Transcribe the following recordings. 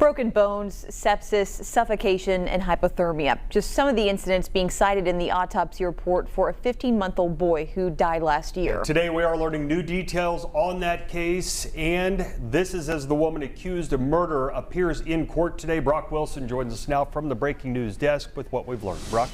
Broken bones, sepsis, suffocation, and hypothermia. Just some of the incidents being cited in the autopsy report for a 15-month-old boy who died last year. Today we are learning new details on that case, and this is as the woman accused of murder appears in court today. Brock Wilson joins us now from the breaking news desk with what we've learned. Brock?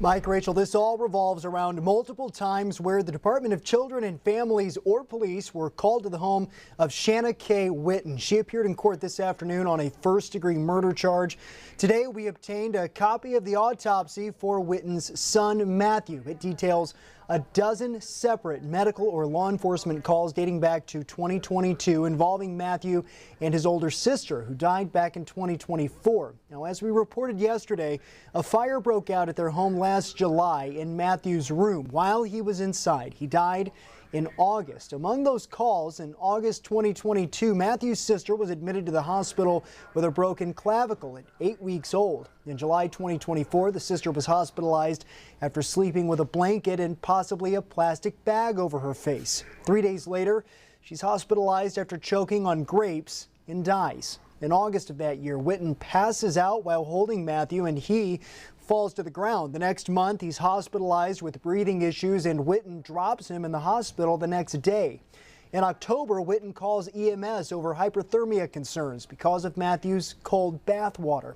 Mike, Rachel, this all revolves around multiple times where the Department of Children and Families or police were called to the home of Shanna K. Witten. She appeared in court this afternoon on a first-degree murder charge. Today, we obtained a copy of the autopsy for Witten's son, Matthew. It details a dozen separate medical or law enforcement calls dating back to 2022 involving Matthew and his older sister, who died back in 2024. Now, as we reported yesterday, a fire broke out at their home last July in Matthew's room while he was inside. He died in August. Among those calls, in August 2022, Matthew's sister was admitted to the hospital with a broken clavicle at 8 weeks old. In July 2024, the sister was hospitalized after sleeping with a blanket and possibly a plastic bag over her face. 3 days later, she's hospitalized after choking on grapes and dies. In August of that year, Witten passes out while holding Matthew, and he falls to the ground. The next month, he's hospitalized with breathing issues, and Witten drops him in the hospital the next day. In October, Witten calls EMS over hypothermia concerns because of Matthew's cold bath water.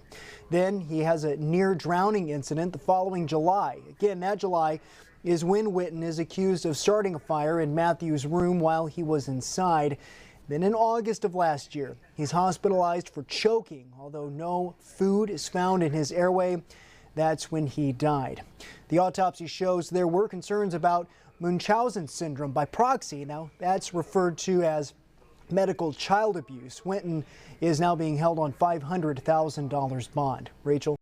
Then he has a near drowning incident the following July. Again, that July is when Witten is accused of starting a fire in Matthew's room while he was inside. Then in August of last year, he's hospitalized for choking. Although no food is found in his airway, that's when he died. The autopsy shows there were concerns about Munchausen syndrome by proxy. Now, that's referred to as medical child abuse. Witten is now being held on $500,000 bond. Rachel?